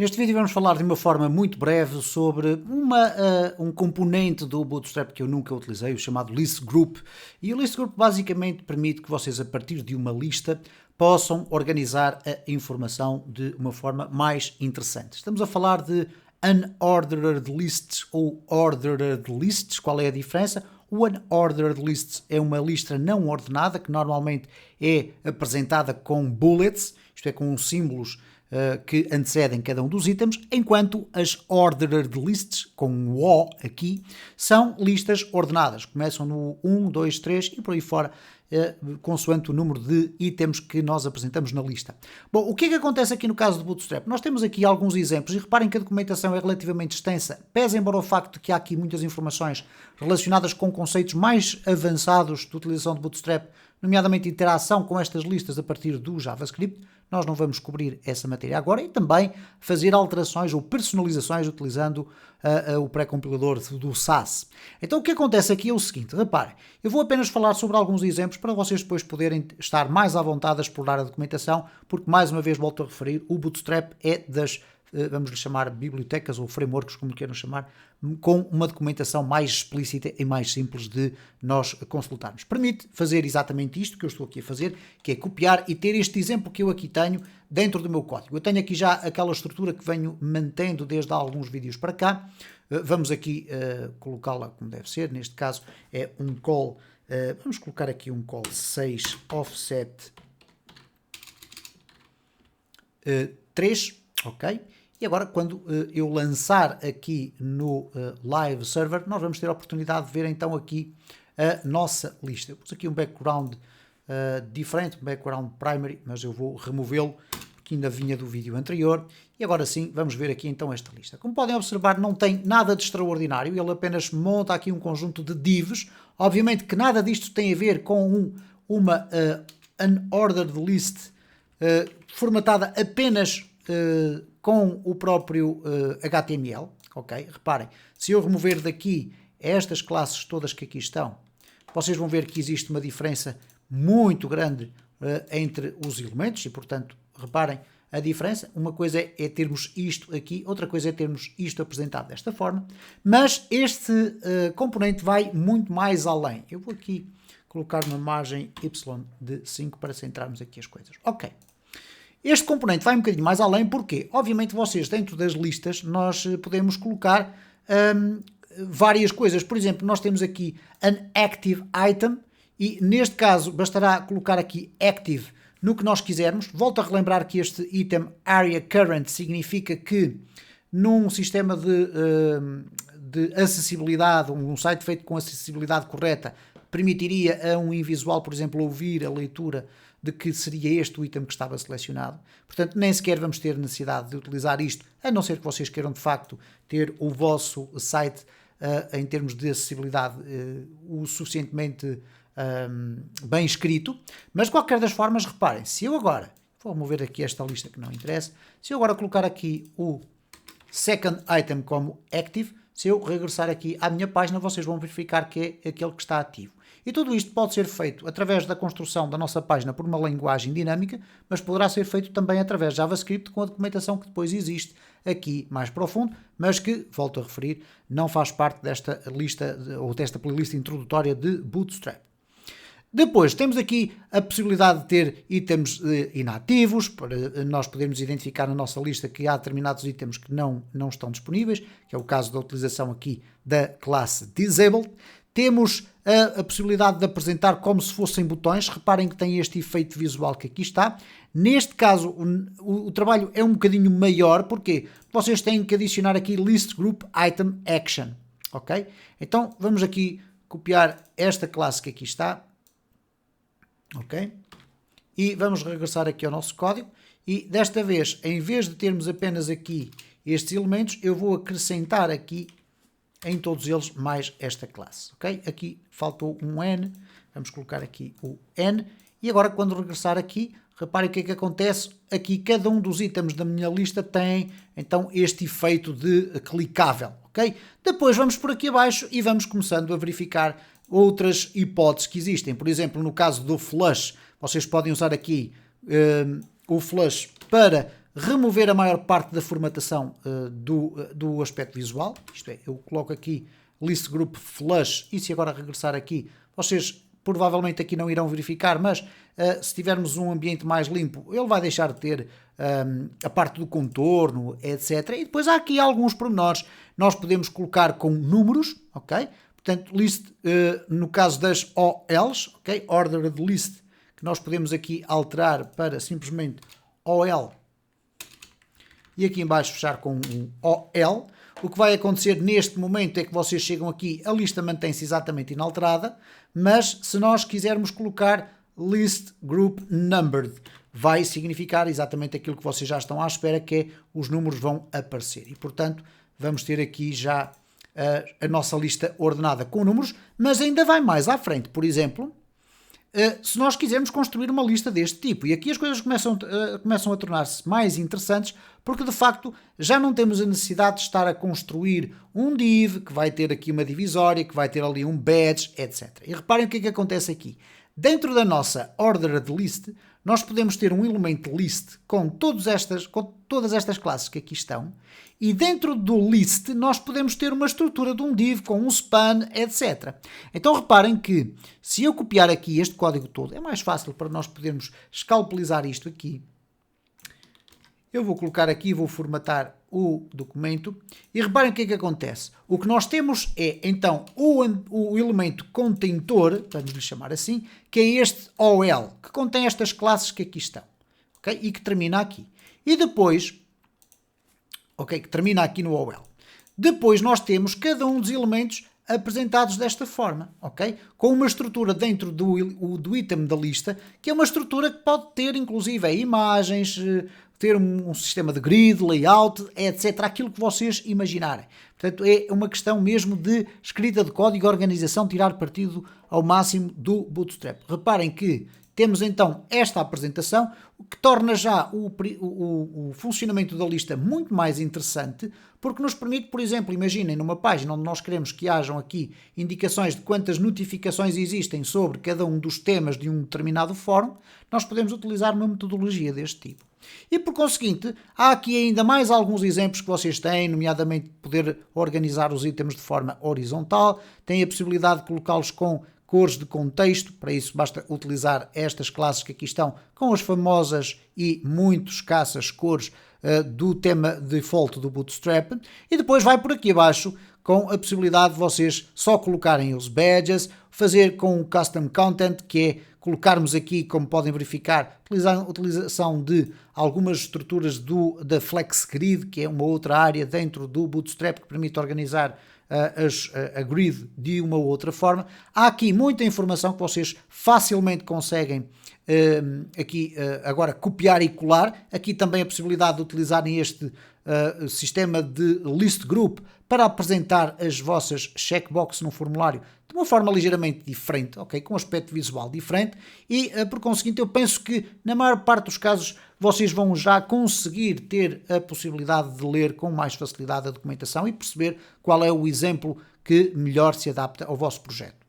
Neste vídeo vamos falar de uma forma muito breve sobre um componente do Bootstrap que eu nunca utilizei, o chamado List Group. E o List Group basicamente permite que vocês, a partir de uma lista, possam organizar a informação de uma forma mais interessante. Estamos a falar de Unordered Lists ou Ordered Lists. Qual é a diferença? O Unordered Lists é uma lista não ordenada que normalmente é apresentada com bullets, isto é, com símbolos que antecedem cada um dos itens, enquanto as Ordered Lists, com um O aqui, são listas ordenadas. Começam no 1, 2, 3 e por aí fora, consoante o número de itens que nós apresentamos na lista. Bom, o que é que acontece aqui no caso do Bootstrap? Nós temos aqui alguns exemplos e reparem que a documentação é relativamente extensa, pese embora o facto de que há aqui muitas informações relacionadas com conceitos mais avançados de utilização de Bootstrap, nomeadamente interação com estas listas a partir do JavaScript. Nós não vamos cobrir essa matéria agora, e também fazer alterações ou personalizações utilizando o pré-compilador do Sass. Então o que acontece aqui é o seguinte, reparem, eu vou apenas falar sobre alguns exemplos para vocês depois poderem estar mais à vontade a explorar a documentação, porque mais uma vez volto a referir, o Bootstrap é das, vamos lhe chamar bibliotecas ou frameworks, como queiram chamar, com uma documentação mais explícita e mais simples de nós consultarmos. Permite fazer exatamente isto que eu estou aqui a fazer, que é copiar e ter este exemplo que eu aqui tenho dentro do meu código. Eu tenho aqui já aquela estrutura que venho mantendo desde há alguns vídeos para cá. Vamos aqui colocá-la como deve ser. Neste caso é um call, vamos colocar aqui um call 6 offset 3, ok? E agora, quando eu lançar aqui no Live Server, nós vamos ter a oportunidade de ver então aqui a nossa lista. Eu pus aqui um background diferente, um background primary, mas eu vou removê-lo porque ainda vinha do vídeo anterior. E agora sim, vamos ver aqui então esta lista. Como podem observar, não tem nada de extraordinário, ele apenas monta aqui um conjunto de divs. Obviamente que nada disto tem a ver com uma unordered list formatada apenas com o próprio HTML, ok? Reparem, se eu remover daqui estas classes todas que aqui estão, vocês vão ver que existe uma diferença muito grande entre os elementos e, portanto, reparem a diferença. Uma coisa é termos isto aqui, outra coisa é termos isto apresentado desta forma, mas este componente vai muito mais além. Eu vou aqui colocar uma margem Y de 5 para centrarmos aqui as coisas. Ok. Este componente vai um bocadinho mais além, porque, obviamente, vocês dentro das listas, nós podemos colocar várias coisas. Por exemplo, nós temos aqui an active item, e neste caso bastará colocar aqui active no que nós quisermos. Volto a relembrar que este item area current significa que num sistema de acessibilidade, um site feito com acessibilidade correta, permitiria a um invisual, por exemplo, ouvir a leitura de que seria este o item que estava selecionado. Portanto, nem sequer vamos ter necessidade de utilizar isto, a não ser que vocês queiram, de facto, ter o vosso site em termos de acessibilidade o suficientemente bem escrito. Mas, de qualquer das formas, reparem, se eu agora, vou remover aqui esta lista que não interessa, se eu agora colocar aqui o second item como active, se eu regressar aqui à minha página, vocês vão verificar que é aquele que está ativo. E tudo isto pode ser feito através da construção da nossa página por uma linguagem dinâmica, mas poderá ser feito também através de JavaScript com a documentação que depois existe aqui mais profundo, mas que, volto a referir, não faz parte desta lista ou desta playlist introdutória de Bootstrap. Depois temos aqui a possibilidade de ter itens inativos, para nós podermos identificar na nossa lista que há determinados itens que não estão disponíveis, que é o caso da utilização aqui da classe Disabled. Temos a possibilidade de apresentar como se fossem botões. Reparem que tem este efeito visual que aqui está. Neste caso, o trabalho é um bocadinho maior, porque vocês têm que adicionar aqui List Group Item Action, ok? Então, vamos aqui copiar esta classe que aqui está, ok? E vamos regressar aqui ao nosso código, e desta vez, em vez de termos apenas aqui estes elementos, eu vou acrescentar aqui em todos eles mais esta classe, ok? Aqui faltou um N, vamos colocar aqui o N, e agora quando regressar aqui, reparem o que é que acontece, aqui cada um dos itens da minha lista tem então este efeito de clicável, ok? Depois vamos por aqui abaixo e vamos começando a verificar outras hipóteses que existem. Por exemplo, no caso do flush, vocês podem usar aqui o flush para remover a maior parte da formatação do aspecto visual, isto é, eu coloco aqui List Group Flush, e se agora regressar aqui, vocês provavelmente aqui não irão verificar, mas se tivermos um ambiente mais limpo, ele vai deixar de ter a parte do contorno, etc. E depois há aqui alguns pormenores, nós podemos colocar com números, ok? Portanto, list, no caso das OLs, ok? Ordered List, que nós podemos aqui alterar para simplesmente OL, e aqui em baixo fechar com um OL. O que vai acontecer neste momento é que vocês chegam aqui, a lista mantém-se exatamente inalterada, mas se nós quisermos colocar List Group Numbered, vai significar exatamente aquilo que vocês já estão à espera, que é os números vão aparecer. E, portanto, vamos ter aqui já a nossa lista ordenada com números, mas ainda vai mais à frente. Por exemplo, se nós quisermos construir uma lista deste tipo, e aqui as coisas começam a tornar-se mais interessantes, porque de facto já não temos a necessidade de estar a construir um div, que vai ter aqui uma divisória, que vai ter ali um badge, etc. E reparem o que é que acontece aqui. Dentro da nossa ordered list, nós podemos ter um elemento list com todas estas classes que aqui estão, e dentro do list nós podemos ter uma estrutura de um div com um span, etc. Então reparem que se eu copiar aqui este código todo, é mais fácil para nós podermos escalpelizar isto aqui. Eu vou colocar aqui, vou formatar o documento e reparem o que é que acontece. O que nós temos é, então, o elemento contentor, vamos lhe chamar assim, que é este OL, que contém estas classes que aqui estão, ok? E que termina aqui. E depois, ok, que termina aqui no OL. Depois nós temos cada um dos elementos apresentados desta forma, ok? Com uma estrutura dentro do item da lista, que é uma estrutura que pode ter, inclusive, imagens, ter um sistema de grid, layout, etc. Aquilo que vocês imaginarem. Portanto, é uma questão mesmo de escrita de código, organização, tirar partido ao máximo do Bootstrap. Reparem que temos então esta apresentação, o que torna já o funcionamento da lista muito mais interessante, porque nos permite, por exemplo, imaginem numa página onde nós queremos que hajam aqui indicações de quantas notificações existem sobre cada um dos temas de um determinado fórum, nós podemos utilizar uma metodologia deste tipo. E por conseguinte, há aqui ainda mais alguns exemplos que vocês têm, nomeadamente poder organizar os itens de forma horizontal, têm a possibilidade de colocá-los com cores de contexto, para isso basta utilizar estas classes que aqui estão, com as famosas e muito escassas cores do tema default do Bootstrap, e depois vai por aqui abaixo com a possibilidade de vocês só colocarem os badges, fazer com o Custom Content, que é colocarmos aqui, como podem verificar, utilização de algumas estruturas da Flex Grid, que é uma outra área dentro do Bootstrap que permite organizar a grid de uma ou outra forma. Há aqui muita informação que vocês facilmente conseguem agora copiar e colar. Aqui também a possibilidade de utilizarem este sistema de list group para apresentar as vossas checkbox no formulário de uma forma ligeiramente diferente, ok? Com um aspecto visual diferente e, por conseguinte, eu penso que na maior parte dos casos vocês vão já conseguir ter a possibilidade de ler com mais facilidade a documentação e perceber qual é o exemplo que melhor se adapta ao vosso projeto.